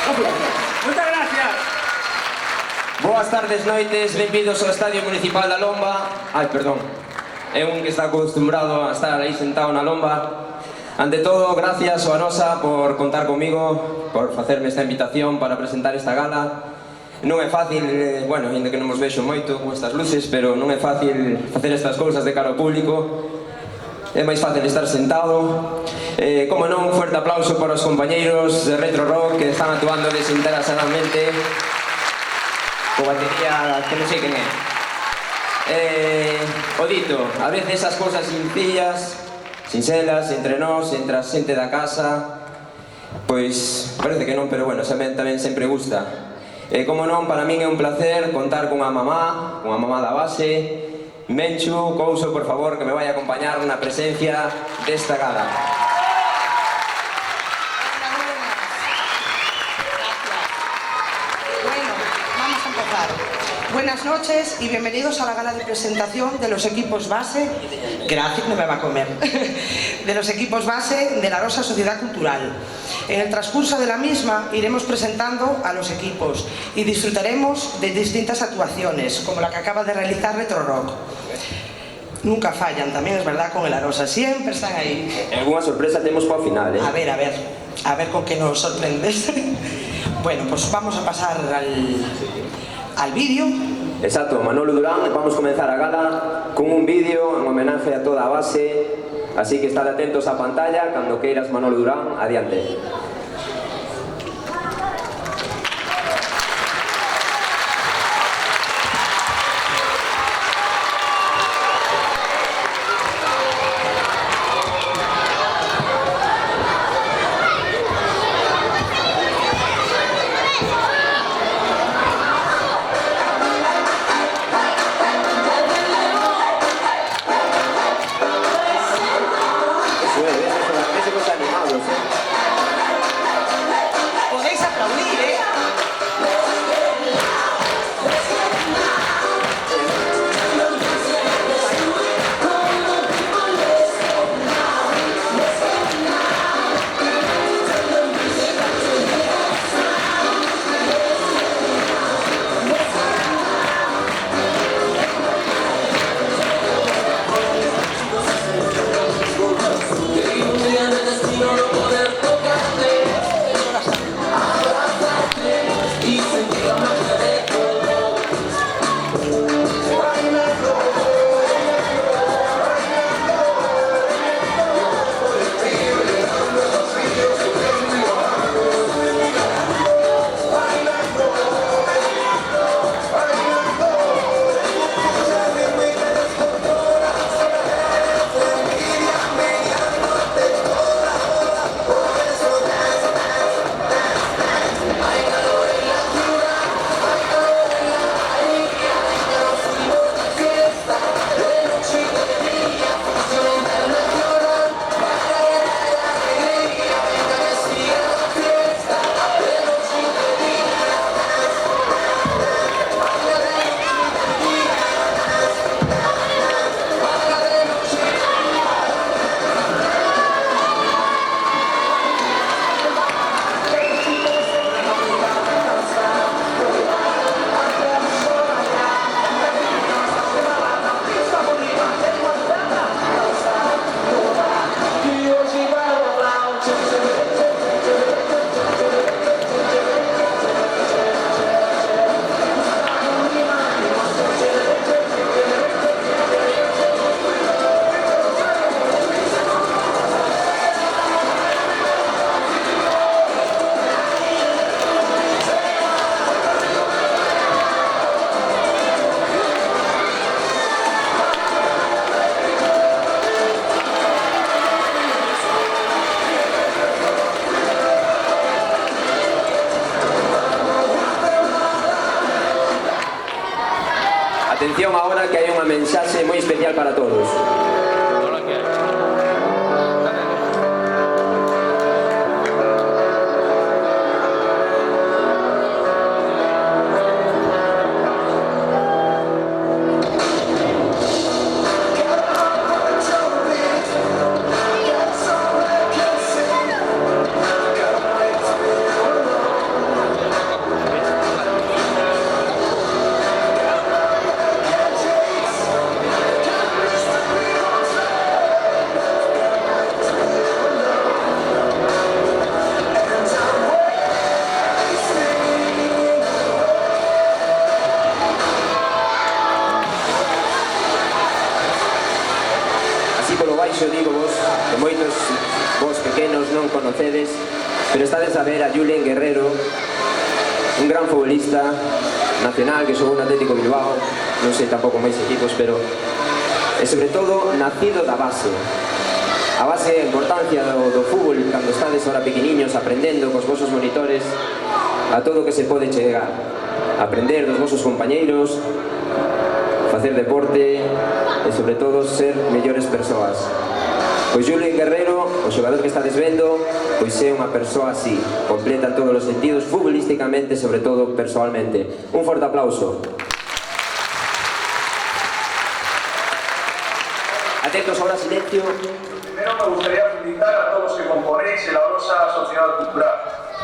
Muchas gracias. Boas tardes, noites, benvidos ao Estadio Municipal da Lomba. Ai, perdón, é un que está acostumbrado a estar aí sentado na lomba. Ante todo, gracias ao Anosa por contar comigo, por facerme esta invitación para presentar esta gala. Non é fácil, bueno, ainda que non nos vexo moito con estas luces, pero non é fácil facer estas cousas de cara ao público. É máis fácil estar sentado. Como non, un fuerte aplauso para os compañeiros de Retro Rock que están actuando desinteresadamente. Co batería que non sei quen é. O dito, a veces esas cousas sencillas, sinxelas, entre nós, entre a xente da casa, pois parece que non, pero bueno, tamén sempre gusta. Como non, para min é un placer contar cunha mamá da base. Menchu, Couso, por favor, que me vai a acompañar na presencia desta gala. Buenas noches y bienvenidos a la gala de presentación de los equipos base, gracias, no me va a comer, de los equipos base de la Arosa Sociedad Cultural. En el transcurso de la misma iremos presentando a los equipos y disfrutaremos de distintas actuaciones, como la que acaba de realizar Retro Rock. Nunca fallan, también es verdad, con el Arosa, siempre están ahí. Alguna sorpresa tenemos para o final, A ver con qué nos sorprendes. Bueno, pues vamos a pasar al vídeo. Exacto, Manolo Durán, vamos a comenzar a gala con un vídeo en homenaje a toda a base, así que estad atentos á pantalla, cando queiras Manolo Durán, adiante. Podéis aplaudir, ¿eh? Atención agora que hai unha mensaxe moi especial para todos. conocedes, pero estades a ver a Julen Guerrero, un gran futbolista nacional que xogou no Atlético Bilbao, non sei tampouco máis equipos, pero e sobre todo nacido da base. A base, a importancia do fútbol cando estades ahora pequeniños aprendendo cos vosos monitores a todo o que se pode chegar, aprender dos vosos compañeiros, facer deporte e sobre todo ser mellores persoas. Pois Julen Guerrero, o xogador que estades vendo, pois é unha persoa así, completa en todos os sentidos, futbolísticamente e sobre todo persoalmente. Un forte aplauso. Atentos ahora, silencio. Primero me gustaría felicitar a todos los que componéis la Orosa Sociedad Cultural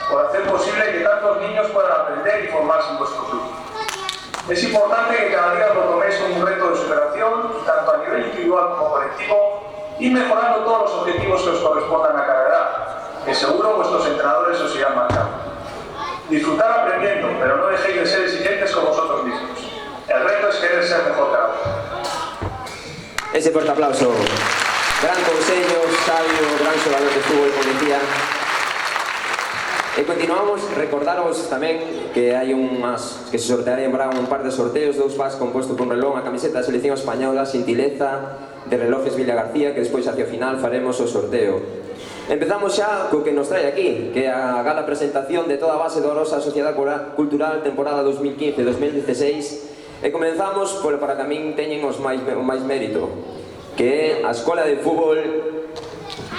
por hacer posible que tantos niños puedan aprender y formarse en vuestro club. Es importante que cada día lo toméis como un reto de superación, tanto a nivel individual como colectivo, y mejorando todos los objetivos que os correspondan a cada edad, que seguro vuestros entrenadores os irán marcando. Disfrutar aprendiendo, pero no dejéis de ser exigentes con vosotros mismos. El reto es querer ser mejor cada uno. Ese fuerte aplauso. Gran consello, sabio, gran xogador de fútbol, como decía. E continuamos, recordaros tamén que hai que se sortearán un par de sorteos, 2 packs composto por un reloj, a camiseta da selección española, Xintileza, de Relojes Villa García, que despois hacia o final faremos o sorteo. Empezamos xa co que nos trae aquí, que é a gala presentación de toda a base do Orosa Sociedade Cultural temporada 2015-2016, e comenzamos para que a min teñen o máis mérito, que é a Escola de Fútbol.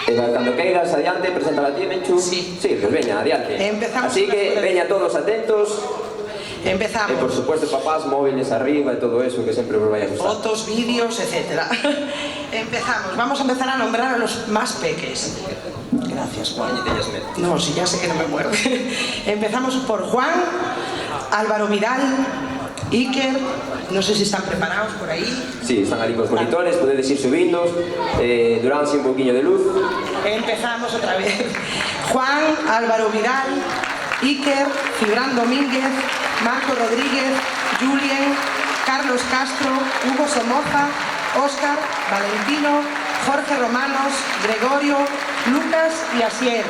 Cando queiras adiante, presenta a ti, Menchu. Sí. Sí, pues veña, adiante. Empezamos. Así que veña todos atentos. Empezamos. E por supuesto, papás, móviles arriba e todo eso que sempre vos vai a gustar. Fotos, vídeos, etc. Empezamos. Vamos a empezar a nombrar a los más peques. Gracias, Juan. No, si ya sé que no me muero. Empezamos por Juan, Álvaro Vidal, Iker. No sé si están preparados por ahí. Sí, están ali cos monitores, podedes ir subindo, duránse un poquinho de luz. Empezamos otra vez. Juan, Álvaro Vidal, Iker, Cibran Domínguez, Marco Rodríguez, Julien, Carlos Castro, Hugo Somoza, Óscar, Valentino, Jorge Romanos, Gregorio, Lucas y Asier.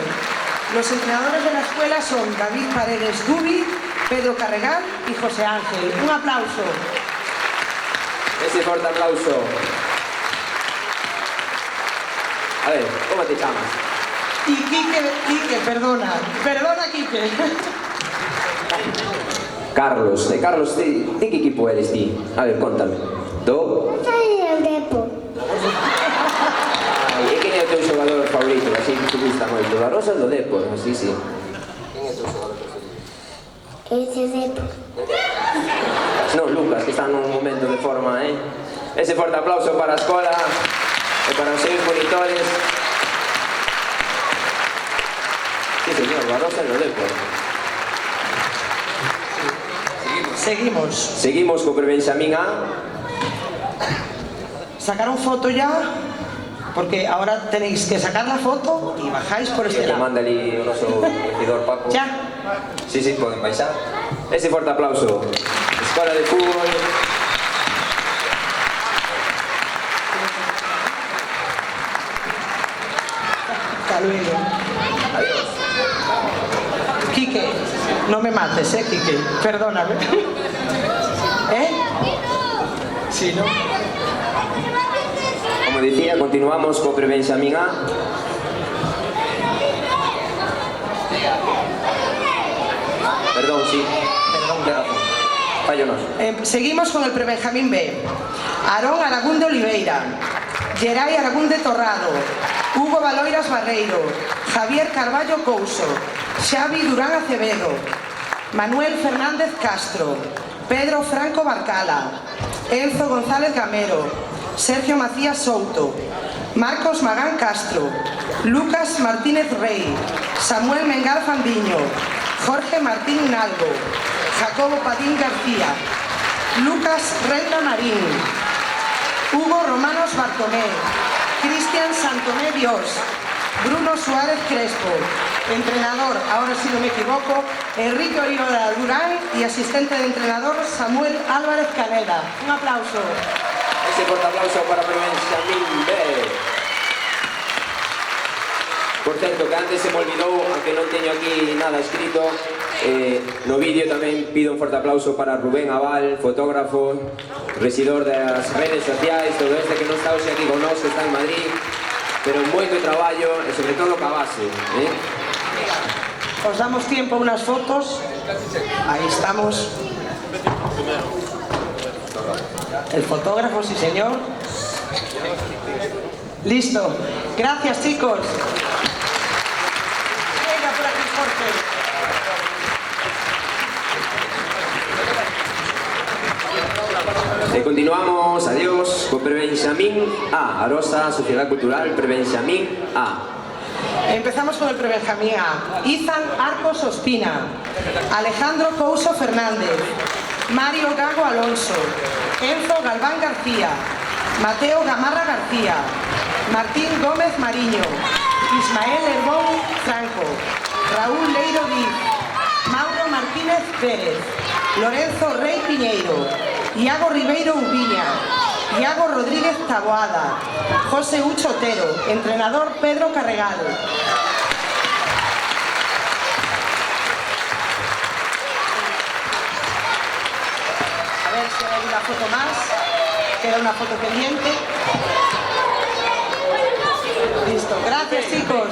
Los entrenadores de la escuela son David Paredes Dubi, Pedro Carregal y José Ángel. Un aplauso. Ese fuerte aplauso. A ver, ¿cómo te llamas? Y Quique, perdona, Quique. Carlos. Carlos, ¿de qué equipo eres ti? A ver, contame. Soy el Depo. E quen é o teu xogador favorito? Así que te gusta moito. Da Rosa do Depo, así, sí. Quen é o teu xogador preferido? Ese Depo. No, Lucas, que está nun momento de forma, eh? Ese forte aplauso para a escola e para os seus monitores. Sí, señor, da Rosa do Depo. Seguimos. Seguimos co Prebenxamín A. ¿Sacaron foto ya? Porque ahora tenéis que sacar la foto y bajáis por este Que lado. manda ali o noso regidor Paco. ¿Ya? Sí, poden baixar. Ese forte aplauso. Escola de Fútbol. Hasta luego. Adiós. Quique, no me mates, Quique. Perdóname. ¿Eh? Sí, ¿no? Como decía, continuamos co Prebenxamín A. Perdón, sí. Perdón, de razón. Fallonos. Seguimos con el Prebenjamín B. Aarón Aragún de Oliveira, Geray Aragún de Torrado, Hugo Baloiras Barreiro, Javier Carballo Couso, Xavi Durán Acevedo, Manuel Fernández Castro, Pedro Franco Barcala, Enzo González Gamero, Sergio Macías Souto, Marcos Magán Castro, Lucas Martínez Rey, Samuel Mengal Fandiño, Jorge Martín Nalgo, Jacobo Padín García, Lucas Reina Marín, Hugo Romanos Bartomé, Cristian Santomé Dios, Bruno Suárez Crespo, entrenador, ahora si no me equivoco, Enrique Oriol Durán y asistente de entrenador Samuel Álvarez Caneda. Un aplauso. Ese corte aplauso para Prebenxamín B. Por certo, que antes se me olvidou, aunque non teño aquí nada escrito, no vídeo tamén pido un forte aplauso para Rubén Aval, fotógrafo, residor das redes sociais, todo este que non está hoxe aquí con nós, que está en Madrid, pero moito traballo e sobre todo ca base. Os damos tiempo a unas fotos. Ahí estamos. El fotógrafo, sí señor. Listo. Gracias, chicos. Venga por aquí, Jorge. E continuamos, adiós, co Prebenxamín A, Arosa, Sociedad Cultural Prebenxamín A. Empezamos con el Prebenjamín A. Izan Arcos Ospina, Alejandro Couso Fernández, Mario Gago Alonso, Enzo Galván García, Mateo Gamarra García, Martín Gómez Mariño, Ismael Herbón Franco, Raúl Leiro Diz, Mauro Martínez Pérez, Lorenzo Rey Piñeiro, Iago Ribeiro Ubiña, Iago Rodríguez Taboada, José Ucho Otero, entrenador Pedro Carregal. A ver si hay una foto más. Queda una foto pendiente. Listo, gracias chicos.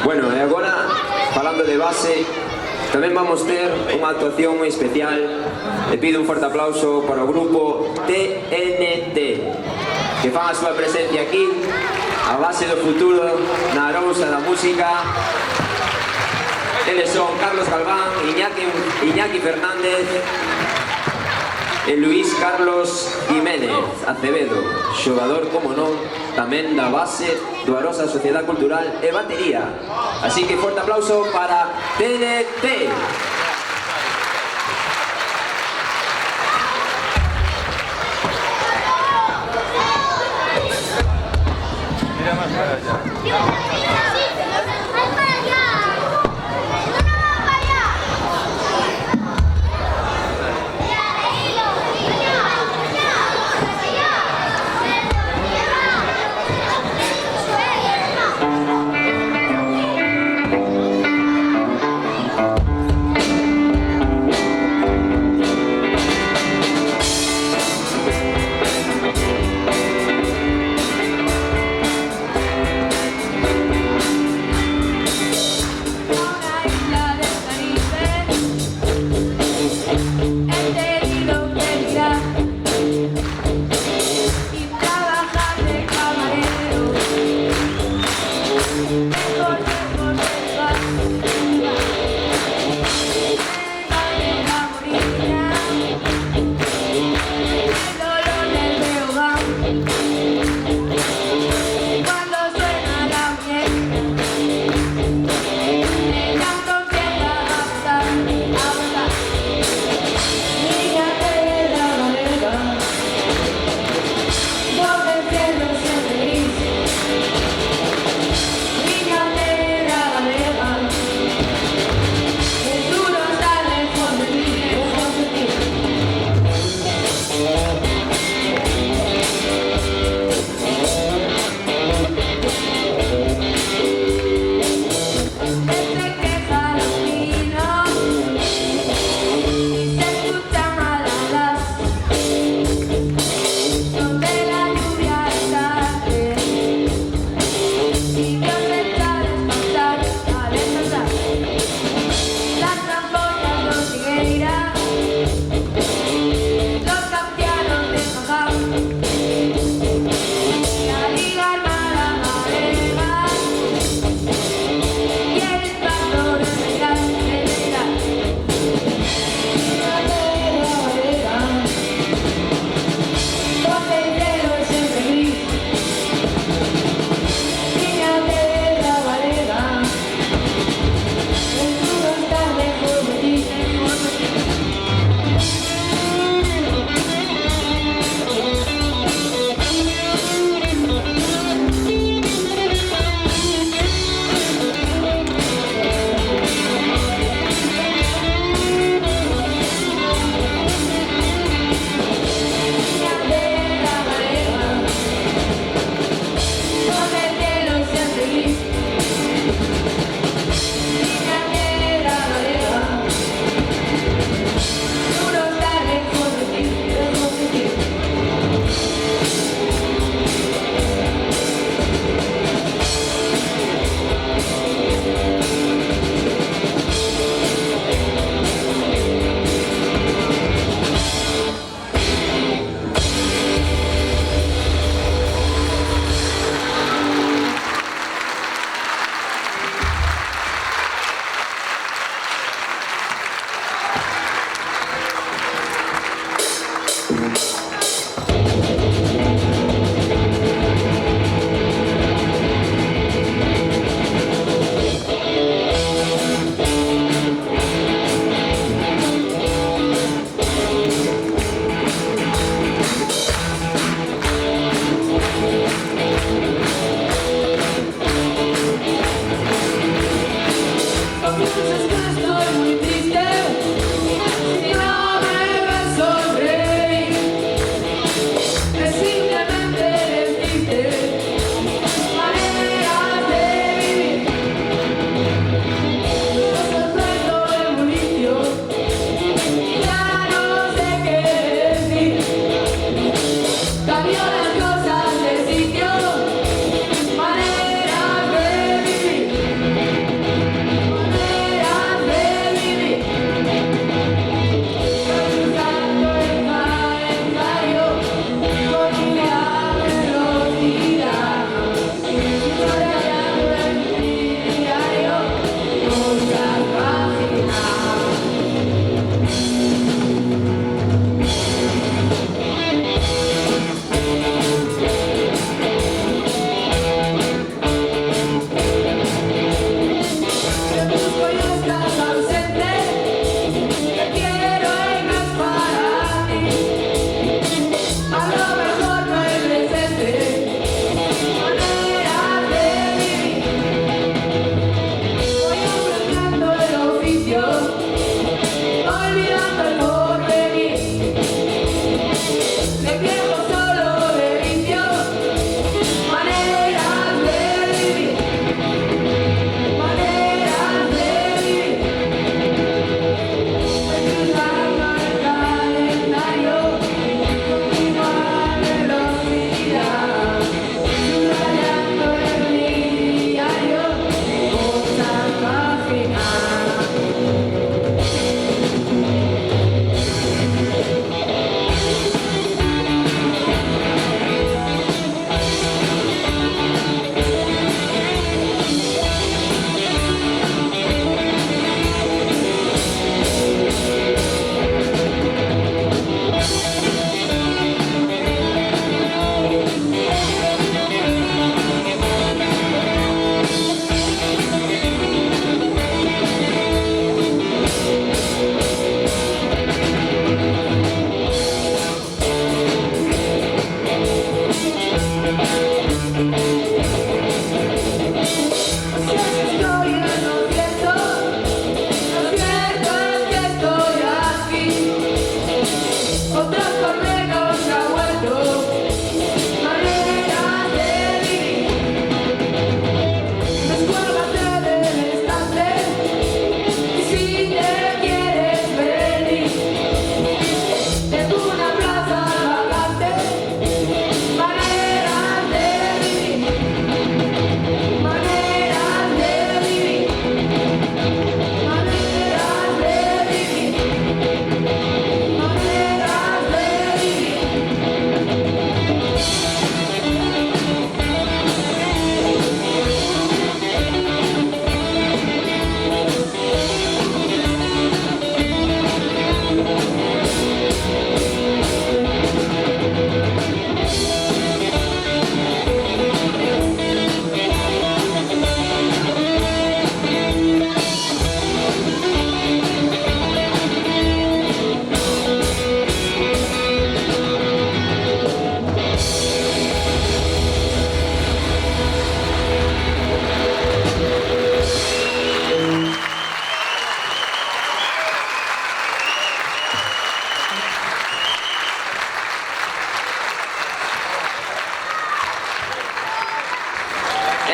Bueno, e agora, falando de base, tamén vamos ter unha actuación moi especial. E pido un forte aplauso para o grupo TNT, que fan a súa presencia aquí, a base do futuro na Arousa da música. Eles son Carlos Galván, Iñaki Fernández e Luís Carlos Jiménez Acevedo, xogador, como non, tamén da base do Arosa Sociedad Cultural e batería. Así que forte aplauso para TNT. Mira más para allá.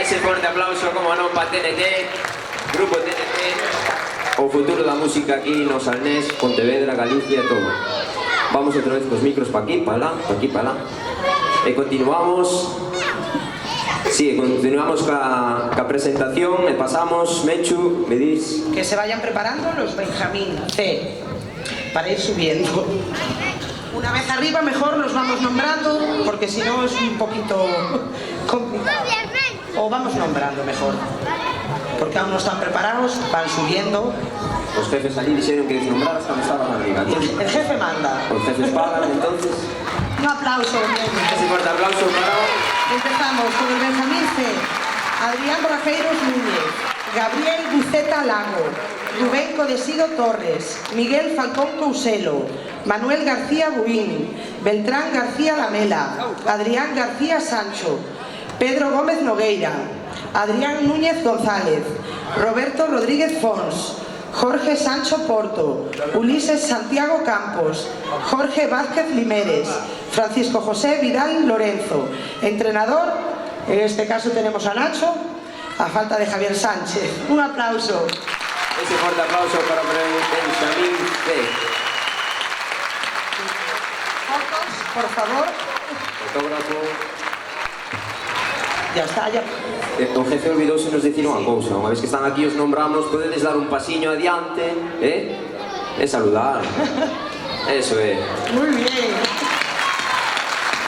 Ese forte aplauso, como non, para TNT, Grupo TNT, o futuro da música aquí no Salnés, Pontevedra, Galicia e todo. Vamos outra vez cos micros pa aquí, pa lá, pa aquí, pa lá. E continuamos. Sí, continuamos ca presentación e pasamos, Mechu, me dis... Que se vayan preparando los Benjamín C, para ir subiendo. Una vez arriba mejor los vamos nombrando, porque si no es un poquito complicado. O vamos nombrando mejor, porque aún no están preparados, van subiendo. Os jefes allí dixeron que desnombraras cando estaban arriba. El jefe manda. Os jefes pagan, entonces... Un aplauso. Ese fuerte aplauso para... Empezamos con el Benjamín C. Adrián Rafeiros Núñez, Gabriel Buceta Lago, Rubén Codesido Torres, Miguel Falcón Couselo, Manuel García Buín, Beltrán García Lamela, Adrián García Sancho, Pedro Gómez Nogueira, Adrián Núñez González, Roberto Rodríguez Fons, Jorge Sancho Porto, Ulises Santiago Campos, Jorge Vázquez Limeres, Francisco José Vidal Lorenzo. Entrenador, en este caso tenemos a Nacho, a falta de Javier Sánchez. Un aplauso. Ese fuerte aplauso para Benjamín C. Fotos, por favor. Fotógrafo. Ya está, ya. O jefe olvidouse nos dicir unha cousa. Unha vez que están aquí os nombramos, podedes dar un pasiño adiante, e saludar. Eso é. Muy bien.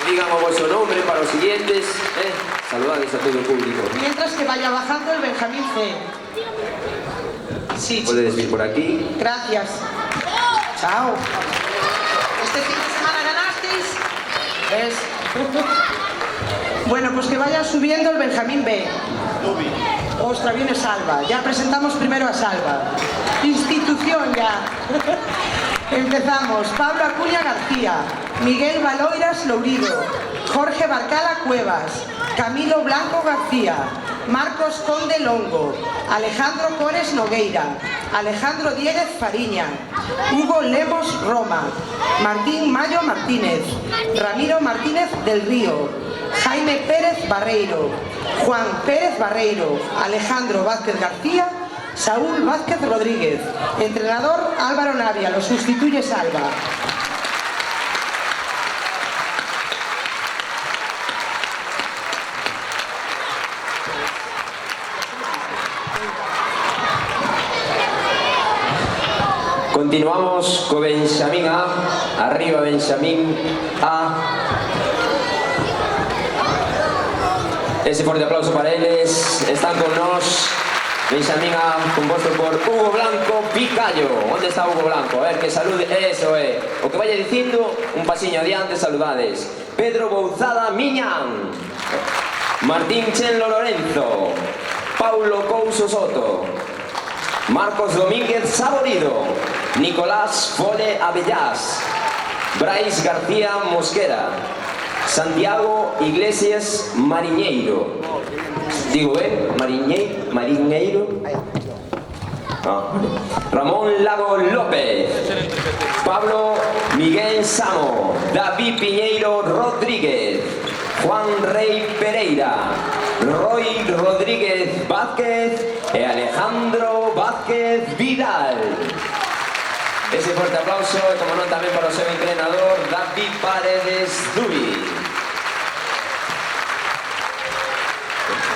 Digan o vosso nombre para os siguientes, saludades a todo o público. Mientras que vaya bajando el Benjamín C. Sí, Podedes vir por aquí. gracias. Chao. Este fin de semana ganasteis. ¿Ves? Bueno, pues que vaya subiendo el Benjamín B. Ostras, viene Salva. Ya presentamos primero a Salva. Institución ya. Empezamos. Pablo Acuña García, Miguel Valoiras Lourido, Jorge Barcala Cuevas, Camilo Blanco García, Marcos Conde Longo, Alejandro Cores Nogueira, Alejandro Dieguez Fariña, Hugo Lemos Roma, Martín Mayo Martínez, Ramiro Martínez del Río, Jaime Pérez Barreiro, Juan Pérez Barreiro, Alejandro Vázquez García, Saúl Vázquez Rodríguez. Entrenador Álvaro Navia, lo sustituye Salva. Continuamos co Benjamín A. Arriba Benjamín A. Ese fuerte aplauso para eles. Están con nós Benjamín A, composto por Hugo Blanco Picallo. Onde está Hugo Blanco? A ver, que salude. Eso é. O que vaya dicindo, un pasiño adiante, saludades. Pedro Bouzada Miñán, Martín Chenlo Lorenzo, Paulo Couso Soto, Marcos Domínguez Saborido, Nicolás Fole Abellás, Brais García Mosquera, Santiago Iglesias Mariñeiro. Digo, Mariñeiro. Ramón Lago López, Pablo Miguel Samo, David Piñeiro Rodríguez, Juan Rey Pereira, Roy Rodríguez Vázquez e Alejandro Vázquez Vidal. Ese fuerte aplauso e como non tamén para o seu entrenador David Paredes Dubi.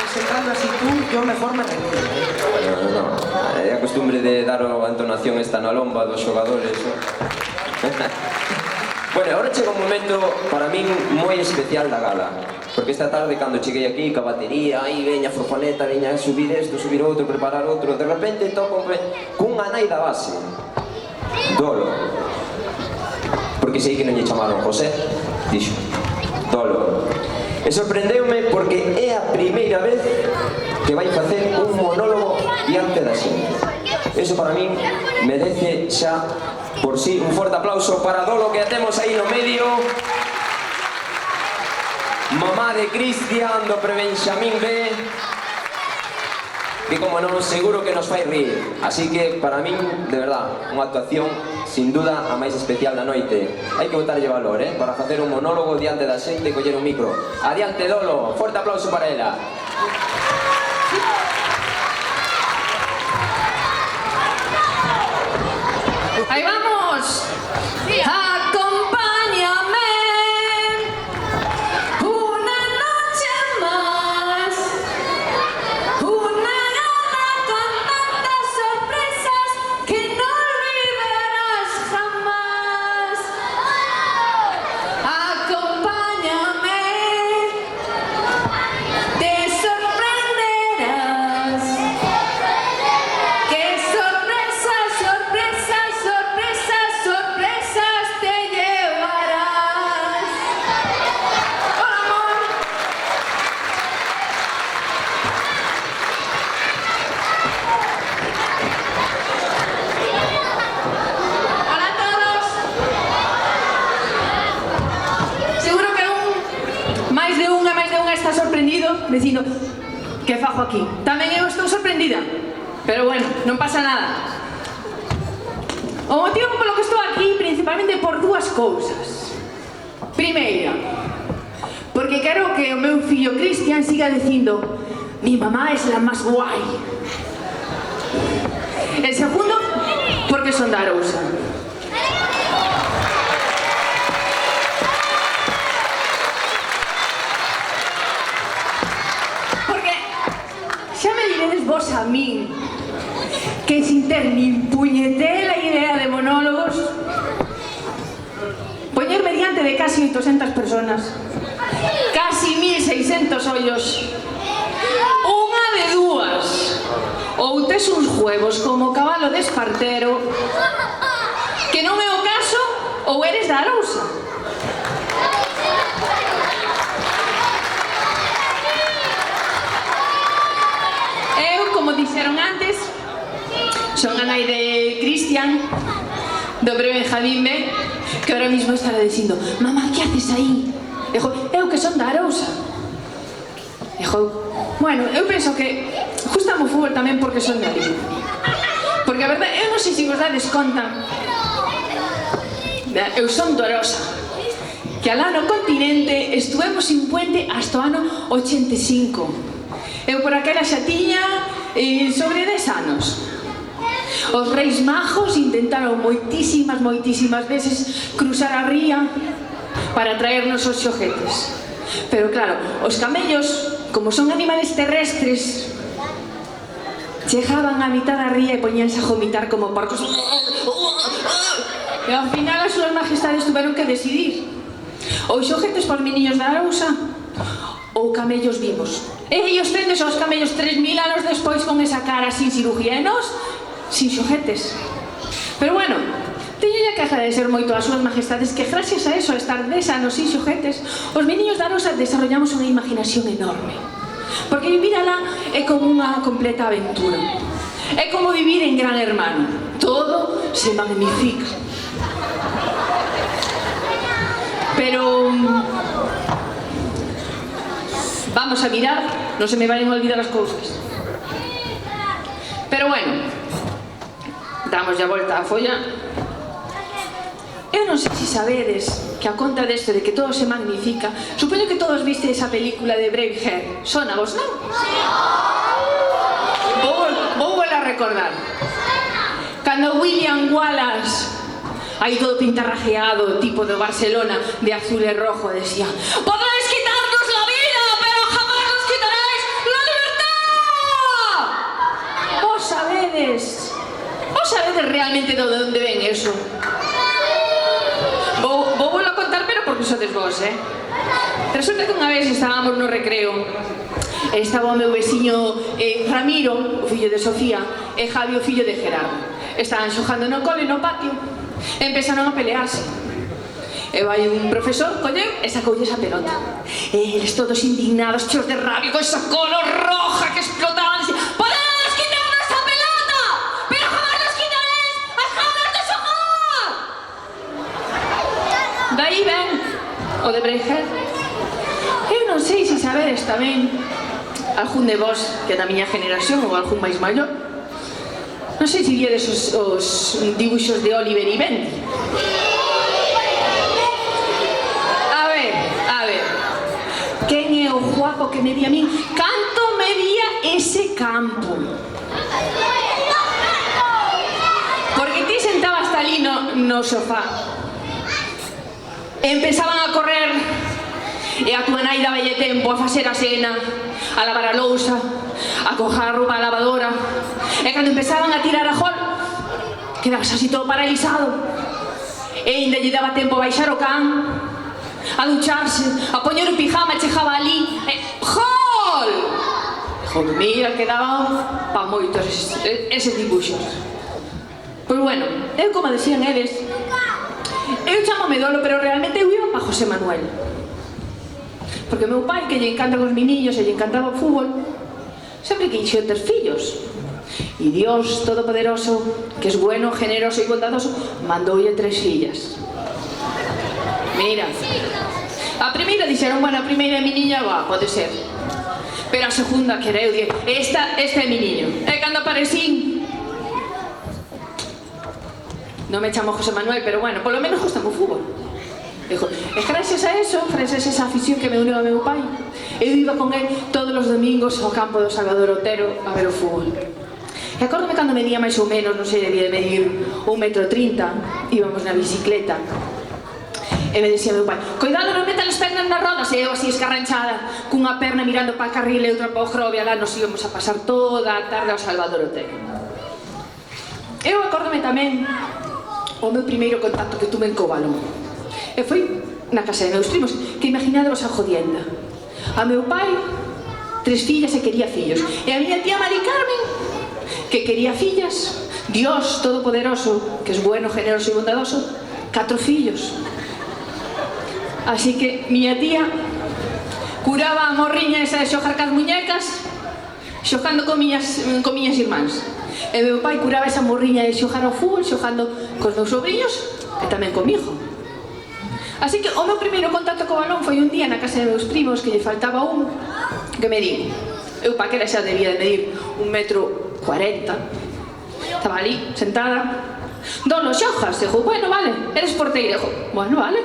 Presentando así tú, yo mejor me retiro. No, é a costumbre de dar a entonación esta na lomba dos xogadores. Bueno, agora chega un momento para min moi especial da gala. Porque esta tarde, cando cheguei aquí, ca batería, aí veña a furgoneta, veña a subir isto, subir outro, preparar outro, de repente toco cunha nai da base. Dolo. Porque sei que non lle chamaron José, dixo. Dolo. E sorprendeume porque é a primeira vez que vai facer un monólogo diante da xente. Eso para min merece xa por sí un forte aplauso para Dolo, que a temos aí no medio. Mamá de Cristian do Prebenxamín B, que como non, seguro que nos fai rir. Así que para min, de verdad, unha actuación sin duda a máis especial da noite. Hai que botarlle valor, para facer un monólogo diante da xente e coller un micro. Adiante, Dolo, forte aplauso para ela. ¡Ahí vamos! ¡Acompáñame! Una noche más, una gala con tantas sorpresas que no olvidarás jamás. Acompáñame, te sorprenderás. ¡Qué sorpresas, sorpresas, sorpresas, sorpresas te llevarás! ¡Hola, amor! Hola a todos. Seguro que máis de unha está sorprendido dicindo que fago aquí. Tamén eu estou sorprendida, pero bueno, non pasa nada. O motivo polo que estou aquí principalmente por dúas cousas. Primeira, porque quero que o meu fillo Cristian siga dicindo mi mamá es la más guai. El segundo, porque son da Arousa. Porque xa me diredes vos a min que sin ter nin puñetera idea de monólogos, poñerme diante de casi 800 personas, casi 1600 ollos, unha de dúas, ou tes uns huevos como cabalo de Espartero, que non é o caso, ou eres da Arousa. Eu, como dixeron antes, son a nai de Cristian, do breve Benjamín, que ahora mismo estará dicindo: mamá, que haces aí? Eu que son da Arousa. Bueno, eu penso que gustame o fútbol tamén porque son de ali. Porque a verdade, eu non sei se vos dades conta, eu son de Arousa, que alá no continente estuvemos sin puente hasta o ano 85. Eu por aquela xa tiña sobre 10 anos. Os reis majos intentaron moitísimas veces cruzar a ría para traernos os xoguetes. Pero claro, os camellos, como son animales terrestres, chegaban a mitad da ría e poñíanse a vomitar como porcos. E ao final as súas majestades tuveron que decidir: ou xoguetes por meniños da Arousa ou camellos vivos. E ellos tendes aos camellos 3000 anos despois con esa cara sin cirugía e nós sin xoguetes. Pero bueno, teño que agradecer moito ás súas majestades que gracias a eso, a estar 10 anos sin xoguetes, os meniños da Arousa desarrollamos unha imaginación enorme. Porque vivir alá é como unha completa aventura. É como vivir en Gran Hermano. Todo se magnifica. Pero vamos a mirar, non se me van a olvidar as cousas. Pero bueno, damos ya volta a folla. Eu non sei se sabedes que a conta deste de que todo se magnifica, supoño que todos viste esa película de Braveheart. Sona vos, non? Vou a recordar. Cando William Wallace, aí todo pintarrajeado, tipo de Barcelona, de azul e rojo, decía: podréis quitarnos la vida, pero jamás nos quitaréis la libertad. Vos sabedes realmente de onde ven eso. Vou a contar, pero porque sodes vos, Resulta que unha vez estábamos no recreo, estaba o meu veciño Ramiro, o fillo de Sofía, e Javi, o fillo de Gerardo. Estaban xogando no cole, no patio, e empezaron a pelearse. E vai un profesor, colleu, e sacoulle esa pelota. E eles todos indignados, cheos de rabia, con esa colo roja que explotaban, e dicían: podéis quitarnos esa pelota, pero jamás nos quitaréis as ganas de xogar. Daí ven o de Braveheart. Eu non sei se sabedes tamén, algún de vos que da miña generación ou algún máis maior, non sei se viedes os dibuixos de Oliver e Benji. A ver, quen é o guapo que medía a min? Canto medía ese campo? Porque ti sentabas ali no sofá, empezaban a correr, e a túa nai daballe tempo a facer a cena, a lavar a lousa, a cojar a roupa a lavadora, e cando empezaban a tirar a gol, quedabas así todo paralizado, e ainda lle daba tempo a baixar o can, a ducharse, a poñer o pijama, chegaba ali, e gol! Joder, mira, quedaban pa moitos eses dibuixos. Pois bueno, eu como decían eles, eu chamome Dolo, pero realmente eu iba pa José Manuel. Porque o meu pai, que lle encanta os meniños e lle encantaba o fútbol, sempre quixo ter fillos. E Dios Todopoderoso, que es bueno, generoso e bondadoso, mandoulle 3 fillas. Mira, a primeira dixeron: bueno, a primeira é mi niña, pode ser. Pero a segunda, que era eu, dije: esta é mi niño. E cando aparecín, non me chamo José Manuel, pero bueno, polo menos gustame o fútbol. E gracias a eso, gracias a esa afición que me uniu a meu pai, eu iba con él todos os domingos ao campo do Salvador Otero a ver o fútbol. E acórdome cando medía máis ou menos, non sei, debía de medir 1,30 m, íbamos na bicicleta. E me decía meu pai, cuidado, non metan as pernas nas rodas. E eu así escarranchada, cunha perna mirando para carril e outra para o Grovia, lá nos íbamos a pasar toda a tarde ao Salvador Otero. Eu acórdome tamén o meu primeiro contacto que tuve co balón. E foi na casa de meus primos, que imaginadevos a jodienda. A meu pai, 3 fillas e quería fillos. E a miña tía Mari Carmen, que quería fillas. Dios Todopoderoso, que es bueno, generoso e bondadoso, 4 fillos. Así que miña tía curaba a morriña esa de xogar cas muñecas, xogando con miñas irmáns. E meu pai curaba esa morriña de xogar ao fútbol, xogando cos meus sobrinhos e tamén comigo. Así que o meu primeiro contacto co balón foi un día na casa de meus primos, que lle faltaba un, que me di, eu pa que era xa debía de medir 1,40 m. Estaba ali, sentada. Dolo, xojas? Dixo, bueno, vale, eres porteira. Dixo, bueno, vale.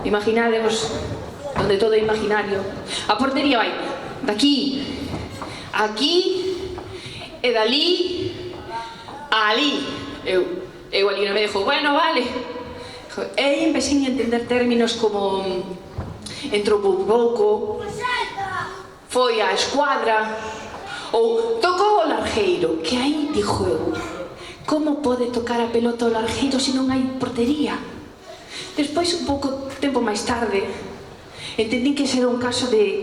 Imaginadevos, donde todo é imaginario. A portería vai daqui, aquí, e dali, a ali. Eu ali no medio dixo, bueno, vale. E empecé a entender términos como entrou pouco, foi a escuadra, ou tocou o largueiro, que aí, dixo eu, como pode tocar a pelota o largueiro se non hai portería? Despois, un pouco tempo máis tarde, entendí que ese era un caso de